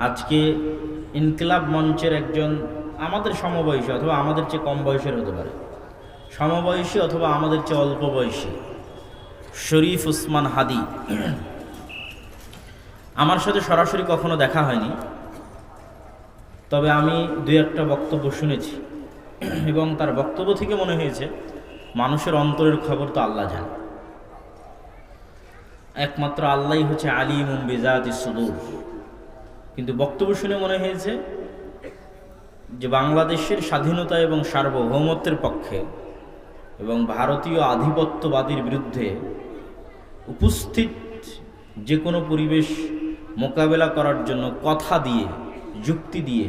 আজকে ইনকিলাব মঞ্চের একজন আমাদের সমবয়সী অথবা আমাদের চেয়ে কম বয়সের হতে পারে, সমবয়সী অথবা আমাদের চেয়ে অল্প বয়সী শরীফ উসমান হাদি আমার সাথে সরাসরি কখনো দেখা হয়নি, তবে আমি দুই একটা বক্তব্য শুনেছি এবং তার বক্তব্য থেকে মনে হয়েছে মানুষের অন্তরের খবর তো আল্লাহ জানে, একমাত্র আল্লাহই হচ্ছে আলিমুম বিজাতিস সুদূর। কিন্তু বক্তব্য শুনে মনে হয়েছে যে বাংলাদেশের স্বাধীনতা এবং সার্বভৌমত্বের পক্ষে এবং ভারতীয় আধিপত্যবাদীর বিরুদ্ধে উপস্থিত যে কোনো পরিবেশ মোকাবেলা করার জন্য কথা দিয়ে, যুক্তি দিয়ে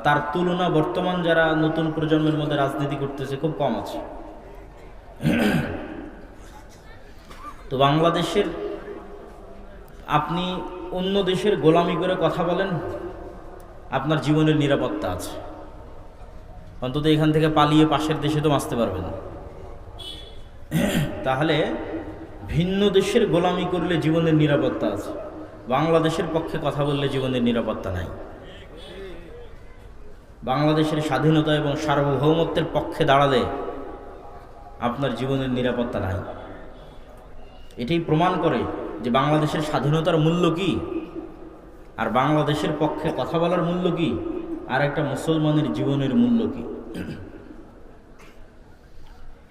তার তুলনা বর্তমান যারা নতুন প্রজন্মের মধ্যে রাজনীতি করতেছে খুব কম আছে। তো বাংলাদেশের আপনি অন্য দেশের গোলামি করে কথা বলেন, আপনার জীবনের নিরাপত্তা আছে, অন্তত এখান থেকে পালিয়ে পাশের দেশে তো বাঁচতে পারবেন। তাহলে ভিন্ন দেশের গোলামি করলে জীবনের নিরাপত্তা আছে, বাংলাদেশের পক্ষে কথা বললে জীবনের নিরাপত্তা নাই। বাংলাদেশের স্বাধীনতা এবং সার্বভৌমত্বের পক্ষে দাঁড়ালে আপনার জীবনের নিরাপত্তা নাই। এটাই প্রমাণ করে যে বাংলাদেশের স্বাধীনতার মূল্য কি, আর বাংলাদেশের পক্ষে কথা বলার মূল্য কি, আর একটা মুসলমানের জীবনের মূল্য কি।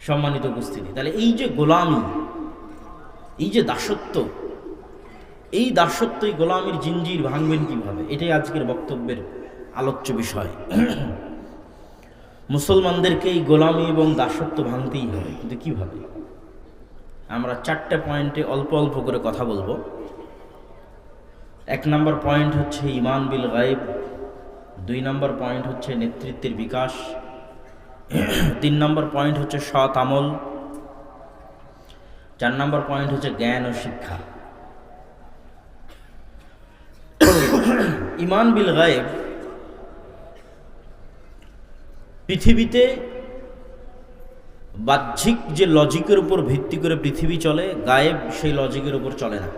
সম্মানিত উপস্থিতি, তাহলে এই যে গোলামি, এই যে দাসত্ব, এই দাসত্ব, এই গোলামির জিঞ্জির ভাঙবেন কিভাবে, এটাই আজকের বক্তব্যের আলোচ্য বিষয়। মুসলমানদেরকে এই গোলামি এবং দাসত্ব ভাঙতেই হবে, কিন্তু কিভাবে? আমরা চারটে পয়েন্টে অল্প অল্প করে কথা বলবো। এক নম্বর পয়েন্ট হচ্ছে ঈমান বিল গায়ব, দুই নম্বর পয়েন্ট হচ্ছে নেতৃত্বের বিকাশ, তিন নম্বর পয়েন্ট হচ্ছে সৎ আমল, চার নম্বর পয়েন্ট হচ্ছে জ্ঞান ও শিক্ষা। ঈমান বিল গায়ব, পৃথিবীতে বাহ্যিক যে লজিকের উপর ভিত্তি করে পৃথিবী চলে, গায়েব সেই লজিকের উপর চলে না।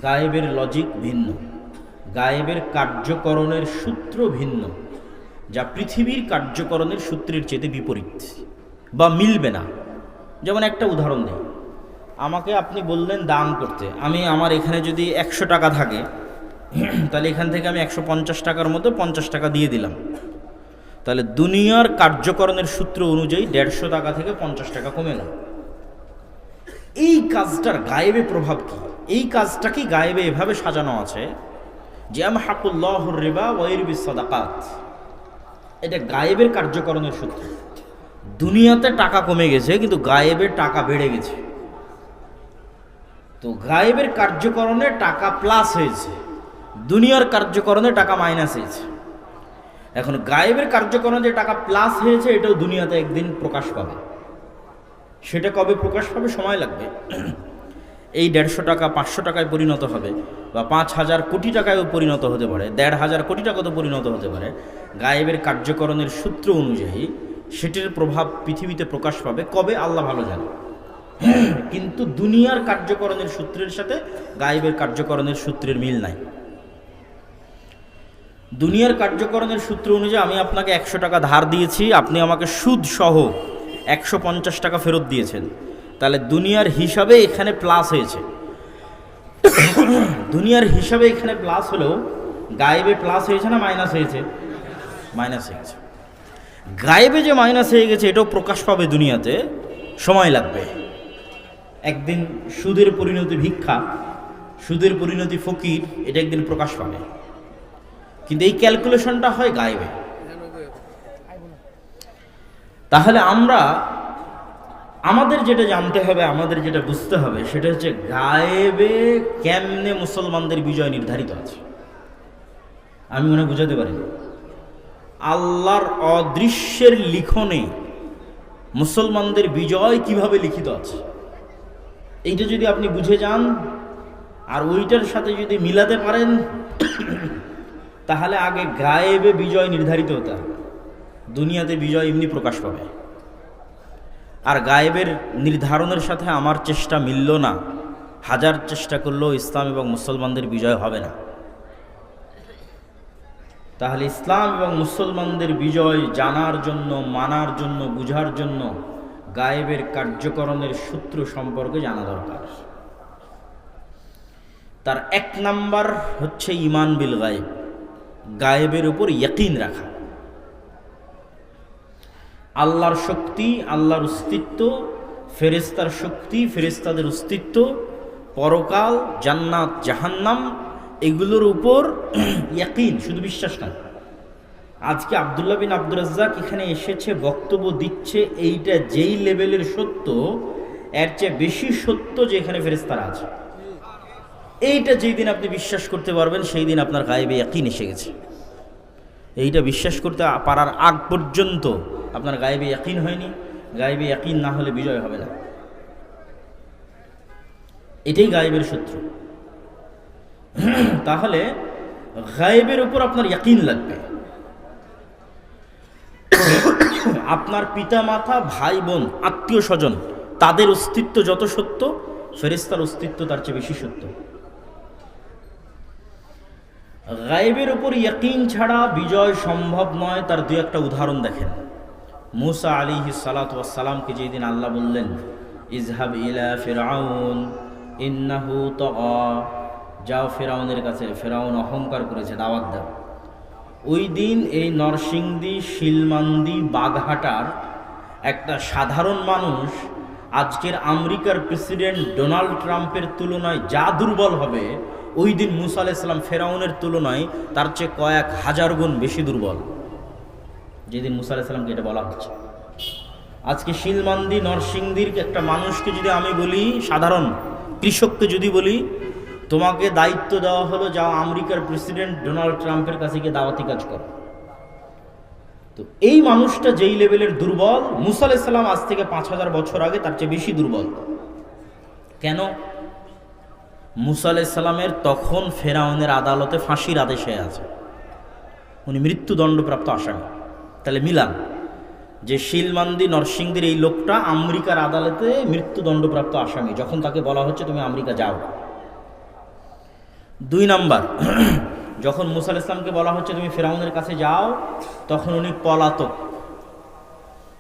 গায়েবের লজিক ভিন্ন, গায়েবের কার্যকরণের সূত্র ভিন্ন, যা পৃথিবীর কার্যকরণের সূত্রের চেয়ে বিপরীত বা মিলবে না। যেমন একটা উদাহরণ দিই, আমাকে আপনি বললেন দান করতে, আমি আমার এখানে যদি 100 টাকা থাকে তাহলে এখান থেকে আমি 150 টাকার মধ্যে 50 টাকা দিয়ে দিলাম, তাহলে দুনিয়ার কার্যকরণের সূত্র অনুযায়ী 150 টাকা থেকে 50 টাকা কমে গেল। এই কাজটার গায়েবে প্রভাব কি? এই কাজটা কি গায়েবে এভাবে সাজানো আছে যে আমহাকুল্লাহুর রিবা ওয়া ইরবিস সাদাকাত, এটা গায়েবের কার্যকরণের সূত্র। দুনিয়াতে টাকা কমে গেছে কিন্তু গায়েবের টাকা বেড়ে গেছে। তো গায়েবের কার্যকরণে টাকা প্লাস হয়েছে, দুনিয়ার কার্যকরণে টাকা মাইনাস হয়েছে। এখন গায়েবের কার্যকরণে যে টাকা প্লাস হয়েছে এটাও দুনিয়াতে একদিন প্রকাশ পাবে। সেটা কবে প্রকাশ পাবে? সময় লাগবে। এই 150 টাকা 500 টাকায় পরিণত হবে, বা 5000 কোটি টাকায়ও পরিণত হতে পারে, 1500 কোটি টাকাতেও পরিণত হতে পারে। গায়েবের কার্যকরণের সূত্র অনুযায়ী সেটির প্রভাব পৃথিবীতে প্রকাশ পাবে কবে আল্লাহ ভালো জানে। কিন্তু দুনিয়ার কার্যকরণের সূত্রের সাথে গায়েবের কার্যকরণের সূত্রের মিল নাই। দুনিয়ার কার্যকরণের সূত্র অনুযায়ী আমি আপনাকে 100 টাকা ধার দিয়েছি, আপনি আমাকে সুদ সহ 150 টাকা ফেরত দিয়েছেন, তাহলে দুনিয়ার হিসাবে এখানে প্লাস হয়েছে। দুনিয়ার হিসাবে এখানে প্লাস হলেও গায়েবে প্লাস হয়েছে না মাইনাস হয়েছে? মাইনাস হয়েছে। গায়েবে যে মাইনাস হয়ে গেছে এটাও প্রকাশ পাবে দুনিয়াতে, সময় লাগবে। একদিন সুদের পরিণতি ভিক্ষা, সুদের পরিণতি ফকির, এটা একদিন প্রকাশ পাবে। কিন্তু এই ক্যালকুলেশনটা হয় গায়েবে। তাহলে আমাদের যেটা জানতে হবে, আমাদের যেটা বুঝতে হবে, সেটা হচ্ছে গায়েবে কেমনে মুসলমানদের বিজয় নির্ধারিত আছে। আমি মনে বুঝাতে পারি, আল্লাহর অদৃশ্যের লিখনে মুসলমানদের বিজয় কিভাবে লিখিত আছে, এইটা যদি আপনি বুঝে যান আর ওইটার সাথে যদি মিলাতে পারেন, তাহলে আগে গায়েবে বিজয় নির্ধারিত হতে হবে, দুনিয়াতে বিজয় এমনি প্রকাশ পাবে। আর গায়েবের নির্ধারণের সাথে আমার চেষ্টা মিলল না, হাজার চেষ্টা করলেও ইসলাম এবং মুসলমানদের বিজয় হবে না। তাহলে ইসলাম এবং মুসলমানদের বিজয় জানার জন্য, মানার জন্য, বুঝার জন্য গায়েবের কার্যকরণের সূত্র সম্পর্কে জানা দরকার। তার এক নাম্বার হচ্ছে ঈমান বিল গায়েব, গায়েবের উপর ইয়াকিন রাখা। আল্লাহর শক্তি, আল্লাহর অস্তিত্ব, ফেরেশতার শক্তি, ফেরেশতাদের অস্তিত্ব, পরকাল, জান্নাত, জাহান্নাম, এগুলোর উপর ইয়াকিন, শুধু বিশ্বাস না। আজকে আব্দুল্লাহ বিন আব্দুর রাজ্জাক এখানে এসেছে, বক্তব্য দিচ্ছে, এইটা যেই লেভেলের সত্য, এর চেয়ে বেশি সত্য যে এখানে ফেরেশতারা আছে। এইটা যেই দিন আপনি বিশ্বাস করতে পারবেন, সেই দিন আপনার গায়েবে ইয়াকিন এসে গেছে। এইটা বিশ্বাস করতে পারার আগ পর্যন্ত আপনার গায়েবে ইয়াকিন হয়নি। গায়েবে ইয়াকিন না হলে বিজয় হবে না। এটাই গায়েবের সূত্র। তাহলে গায়েবের উপর আপনার ইয়াকিন লাগবে। আপনার পিতা মাতা, ভাই বোন, আত্মীয় স্বজন, তাদের অস্তিত্ব যত সত্য, ফেরেশতার অস্তিত্ব তার চেয়ে বেশি সত্য। গায়েবের উপর ইয়াকিন ছাড়া বিজয় সম্ভব নয়। তার দুই একটা উদাহরণ দেখেন। মুসা আলাইহিস সালাতু ওয়াস সালামকে যেদিন আল্লাহ বললেন, ইযহাব ইলা ফিরআউন ইন্নাহু তাগা, যাও ফেরাউনের কাছে, ফেরাউন অহংকার করেছে, দাওয়াত দাও। ওই দিন এই নরসিংদী, শিলমান্দি, বাগহাটার একটা সাধারণ মানুষ আজকের আমেরিকার প্রেসিডেন্ট ডোনাল্ড ট্রাম্পের তুলনায় যা দুর্বল হবে, ওই দিন মুসা আলাইহিস সালাম ফেরাউনের তুলনায় তার চেয়ে কয়েক হাজার গুণ বেশি দুর্বল। যেদিন মুসা আলাইহিস সালামকে এটা বলা হচ্ছে। আজকে শিলমান্দি, নরসিংদীর একটা মানুষকে যদি আমি বলি, সাধারণ কৃষককে যদি বলি, তোমাকে দায়িত্ব দেওয়া হলো, যাও আমেরিকার প্রেসিডেন্ট ডোনাল্ড ট্রাম্পের কাছে গিয়ে দাওয়াতি কাজ করো, তো এই মানুষটা যেই লেভেলের দুর্বল, মুসা আলাইহিস সালাম আজ থেকে 5000 বছর আগে তার চেয়ে বেশি দুর্বল। কেন? মুসা আলাইহিস সালামের তখন ফেরাউনের আদালতে ফাঁসির আদেশে আছে, উনি মৃত্যুদণ্ডপ্রাপ্ত আসামি। তাহলে মিলান যে শিলমান্দি, নরসিংদীর এই লোকটা আমেরিকার আদালতে মৃত্যুদণ্ডপ্রাপ্ত আসামি, যখন তাকে বলা হচ্ছে তুমি আমেরিকা যাও। দুই নাম্বার, যখন মুসা আলাইহিস সালামকে বলা হচ্ছে তুমি ফেরাউনের কাছে যাও, তখন উনি পলাতক।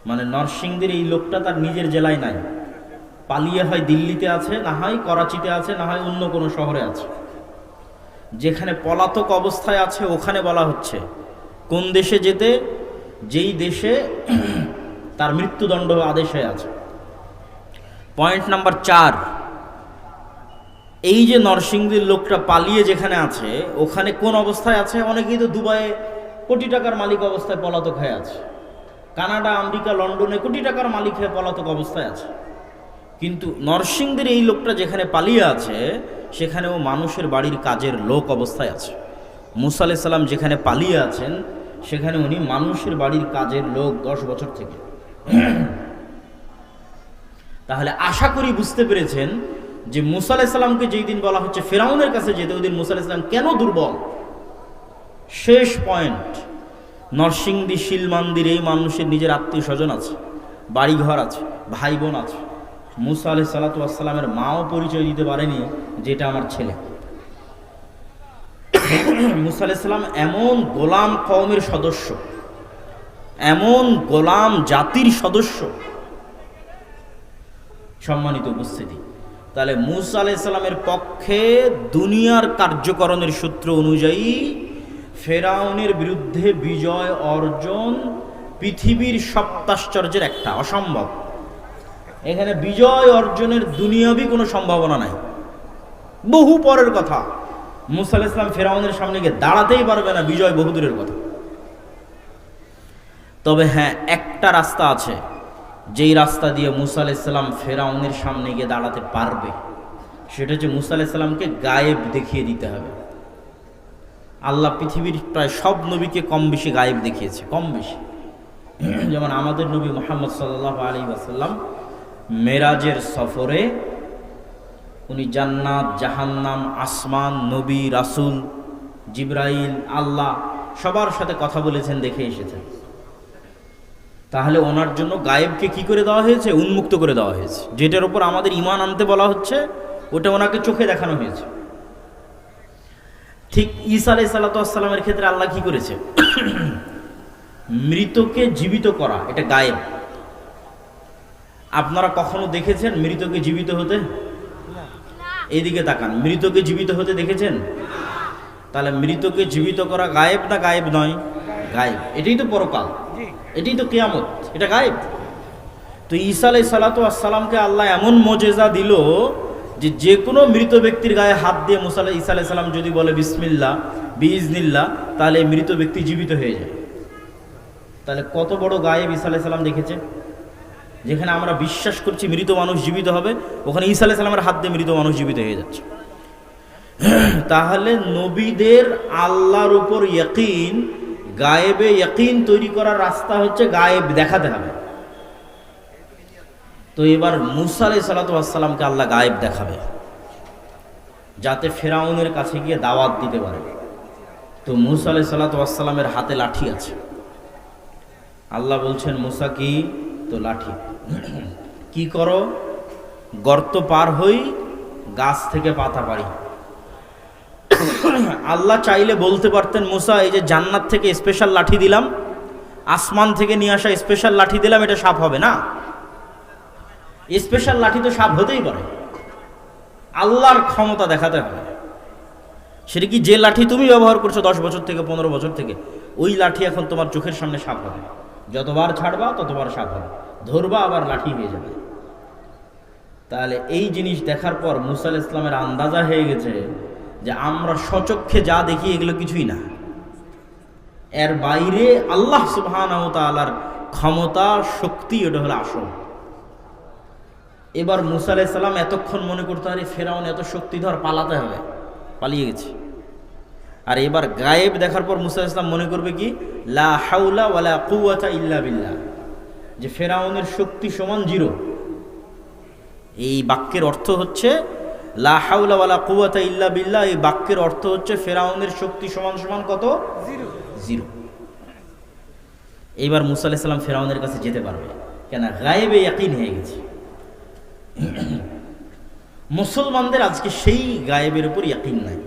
মানে নরসিংদীর এই লোকটা তার নিজের জেলায় নাই, পালিয়ে হয় দিল্লিতে আছে, না হয় করাচিতে আছে, না হয় অন্য কোনো শহরে আছে। যেখানে পলাতক অবস্থায় আছে ওখানে বলা হচ্ছে কোন দেশে যেতে, যেই দেশে তার মৃত্যুদণ্ড আদেশে আছে। পয়েন্ট নাম্বার 4, এই যে নরসিংদীর লোকটা পালিয়ে যেখানে আছে, ওখানে কোন অবস্থায় আছে? অনেকেই তো দুবাইয়ে কোটি টাকার মালিক অবস্থায় পলাতক হয়ে আছে, কানাডা, আমেরিকা, লন্ডনে কোটি টাকার মালিক হয়ে পলাতক অবস্থায় আছে। কিন্তু নরসিংদীর এই লোকটা যেখানে পালিয়ে আছে, সেখানেও মানুষের বাড়ির কাজের লোক অবস্থায় আছে। মুসা আলাইহিস সালাম যেখানে পালিয়ে আছেন, সেখানে উনি মানুষের বাড়ির কাজের লোক 10 বছর থেকে। তাহলে আশা করি বুঝতে পেরেছেন যে মুসা আলাইহিস সালামকে যেই দিন বলা হচ্ছে ফেরাউনের কাছে যেতে, ওই দিন মুসা আলাইহিস সালাম কেন দুর্বল। শেষ পয়েন্ট, নরসিংদী, শিলমান্দির এই মানুষের নিজের আত্মীয় স্বজন আছে, বাড়িঘর আছে, ভাই বোন আছে। মুসা আলাইহিস সালাতু ওয়াস সালামের মাও পরিচয় দিতে পারেনি যেটা আমার ছেলে। মুসা আলাইহিস সালাম এমন গোলাম কওমের সদস্য, এমন গোলাম জাতির সদস্য। সম্মানিত উপস্থিতি, তাহলে মুসা আলাইহিস সালামের পক্ষে দুনিয়ার কার্যকরণের সূত্র অনুযায়ী ফেরাউনের বিরুদ্ধে বিজয় অর্জন পৃথিবীর সপ্তাশ্চর্যের একটা, অসম্ভব। এখানে বিজয় অর্জনের দুনিয়াবি কোনো সম্ভাবনা নাই, বহু পরের কথা। মুসা আলাইহিস সালাম ফেরাউনের সামনে গিয়ে দাঁড়াতেই পারবে না, বিজয় বহুদূরের কথা। তবে হ্যাঁ, একটা রাস্তা আছে, যেই রাস্তা দিয়ে মুসা আলাইহিস সালাম ফেরাউনের সামনে গিয়ে দাঁড়াতে পারবে। সেটা হচ্ছে মুসা আলাইহিস সালামকে গায়েব দেখিয়ে দিতে হবে। আল্লাহ পৃথিবীর প্রায় সব নবীকে কম বেশি গায়েব দেখিয়েছে, কম বেশি। যেমন আমাদের নবী মুহাম্মদ সাল্লাল্লাহু আলাইহি ওয়াসাল্লাম মেরাজের সফরে উনি জান্নাত, জাহান্নাম, আসমান, নবী, রাসূল, জিবরাইল, আল্লাহ সবার সাথে কথা বলেছেন, দেখে এসেছেন। তাহলে ওনার জন্য গায়েবকে কি করে দেওয়া হয়েছে? উন্মুক্ত করে দেওয়া হয়েছে। যেটার উপর আমাদের ঈমান আনতে বলা হচ্ছে ওটা ওনাকে চোখে দেখানো হয়েছে। ঠিক ঈসা আলাইহিস সালামের ক্ষেত্রে আল্লাহ কি করেছে? মৃতকে জীবিত করা, এটা গায়েব। আপনারা কখনো দেখেছেন মৃতকে জীবিত হতে? এইদিকে তাকান, মৃতকে জীবিত হতে দেখেছেন? তাহলে মৃতকে জীবিত করা গায়েব না গায়েব নয়? গায়েব। এটাই তো পরকাল, এটাই তো কিয়ামত, এটা গায়েব। তো ঈসা আলাইহিস সালামকে আল্লাহ এমন মোজেজা দিল যে যে কোনো মৃত ব্যক্তির গায়ে হাত দিয়ে ঈসা আলাইহিস সালাম যদি বলে বিসমিল্লাহ বিইজনিল্লাহ, তাহলে মৃত ব্যক্তি জীবিত হয়ে যায়। তাহলে কত বড় গায়েব ঈসা আলাইহিস সালাম দেখেছে। যেখানে আমরা বিশ্বাস করছি মৃত মানুষ জীবিত হবে, ওখানে ঈসা আলাইহিস সালামের হাত দিয়ে মৃত মানুষ জীবিত হয়ে যাচ্ছে। তাহলে নবীদের আল্লাহর উপর ইয়াকিন, গায়েবে ইয়াকিন তৈরি করার রাস্তা হচ্ছে গায়েব দেখাতে হবে। তো এবার মুসা আলাইহিস সালামকে আল্লাহ গায়েব দেখাবে যাতে ফেরাউনের কাছে গিয়ে দাওয়াত দিতে পারে। তো মুসা আলাইহিস সালামের হাতে লাঠি আছে। আল্লাহ বলছেন মুসা কি? তো লাঠি। কি করো? গর্ত পার হই, গাছ থেকে পাতা পারি। আল্লাহ চাইলে বলতে পারতেন মুসা এই যে জান্নাত থেকে স্পেশাল লাঠি দিলাম, আসমান থেকে নিয়ে আসা স্পেশাল লাঠি দিলাম, এটা সাপ হবে না। স্পেশাল লাঠি তো সাপ হতেই পারে, আল্লাহর ক্ষমতা দেখাতে হবে। সেটা কি যে লাঠি তুমি ব্যবহার করছো 10 বছর থেকে 15 বছর থেকে, ওই লাঠি এখন তোমার চোখের সামনে সাপ হবে। যতবার ছাড়বা ততবার সাপ হবে, ধরবা আবার লাঠি হয়ে যাবে। তাহলে এই জিনিস দেখার পর মুসা আলাইহিস সালামের আন্দাজা হয়ে গেছে যে আমরা স্বচক্ষে যা দেখি এগুলো কিছুই না, এর বাইরে আল্লাহ সুবহানাহু ওয়া তাআলার ক্ষমতা শক্তি, ওটা হলো আসল। এবার মুসা আলাইহিস সালাম এতক্ষণ মনে করতে পারে ফেরাউন এত শক্তিধর, পালাতে হবে, পালিয়ে গেছে। আর এবার গায়েব দেখার পর মুসা আলাইহিস সালাম মনে করবে কি? লা হাওলা ওয়ালা কুওয়াতা ইল্লা বিল্লাহ, যে ফেরাউনের শক্তি সমান 0। এই বাক্যের অর্থ হচ্ছে লা হাওলা ওয়ালা কুওয়াতা ইল্লা বিল্লাহ। এই বাক্যের অর্থ হচ্ছে ফেরাউনের শক্তি সমান সমান কত? 0। এইবার মুসা আলাইহিস সালাম ফেরাউনের কাছে যেতে পারবে, কেন? গায়েবে ইয়াকিন হয়ে গেছে। মুসলমানদের আজকে সেই গায়েবের উপর ইয়াকিন নাই।